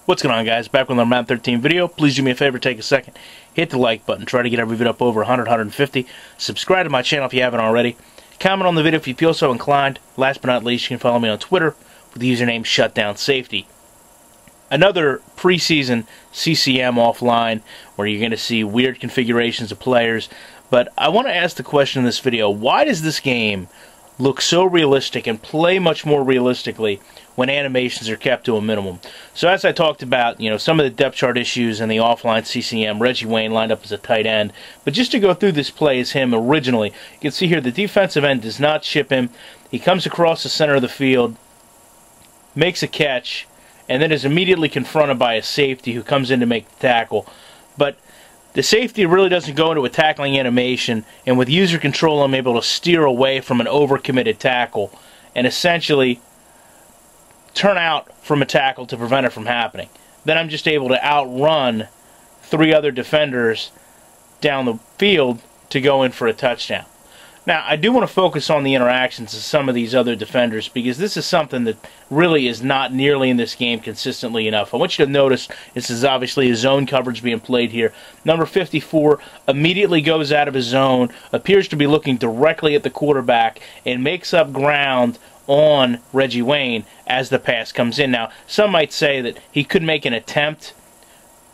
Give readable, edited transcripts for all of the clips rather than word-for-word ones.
What's going on, guys? Back with another Madden 13 video. Please do me a favor, take a second, hit the like button, try to get every video up over 100, 150. Subscribe to my channel if you haven't already. Comment on the video if you feel so inclined. Last but not least, you can follow me on Twitter with the username ShutdownSafety. Another preseason CCM offline where you're going to see weird configurations of players. But I want to ask the question in this video, why does this game look so realistic and play much more realistically when animations are kept to a minimum? So as I talked about, some of the depth chart issues in the offline CCM, Reggie Wayne lined up as a tight end. But just to go through this play as him originally, you can see here the defensive end does not chip him. He comes across the center of the field, makes a catch, and then is immediately confronted by a safety who comes in to make the tackle. But the safety really doesn't go into a tackling animation, and with user control I'm able to steer away from an overcommitted tackle and essentially turn out from a tackle to prevent it from happening. Then I'm just able to outrun three other defenders down the field to go in for a touchdown. Now, I do want to focus on the interactions of some of these other defenders because this is something that really is not nearly in this game consistently enough. I want you to notice this is obviously a zone coverage being played here. Number 54 immediately goes out of his zone, appears to be looking directly at the quarterback, and makes up ground on Reggie Wayne as the pass comes in. Now, some might say that he could make an attempt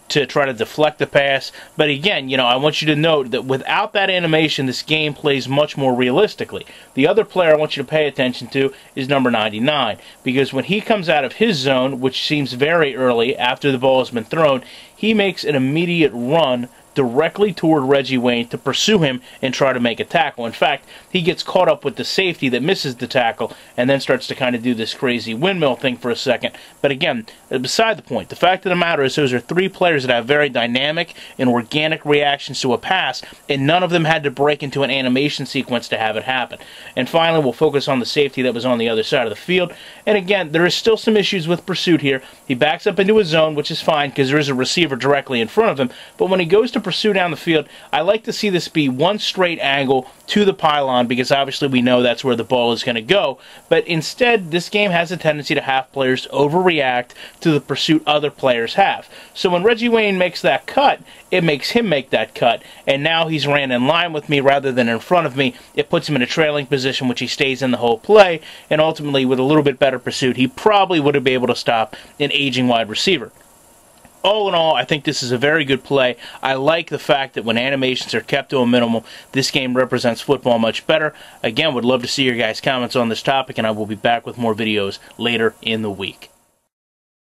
to try to deflect the pass. But again, I want you to note that without that animation, this game plays much more realistically. The other player I want you to pay attention to is number 99, because when he comes out of his zone, which seems very early after the ball has been thrown, he makes an immediate run directly toward Reggie Wayne to pursue him and try to make a tackle. In fact, he gets caught up with the safety that misses the tackle and then starts to kind of do this crazy windmill thing for a second. But again, beside the point, the fact of the matter is those are three players that have very dynamic and organic reactions to a pass, and none of them had to break into an animation sequence to have it happen. And finally, we'll focus on the safety that was on the other side of the field. And again, there is still some issues with pursuit here. He backs up into his zone, which is fine because there is a receiver directly in front of him. But when he goes to pursue down the field, I like to see this be one straight angle to the pylon because obviously we know that's where the ball is going to go. But instead, this game has a tendency to have players overreact to the pursuit other players have. So when Reggie Wayne makes that cut, it makes him make that cut, and now he's ran in line with me rather than in front of me. It puts him in a trailing position, which he stays in the whole play, and ultimately with a little bit better pursuit, he probably would have been able to stop an aging wide receiver. All in all, I think this is a very good play. I like the fact that when animations are kept to a minimum, this game represents football much better. Again, would love to see your guys' comments on this topic, and I will be back with more videos later in the week.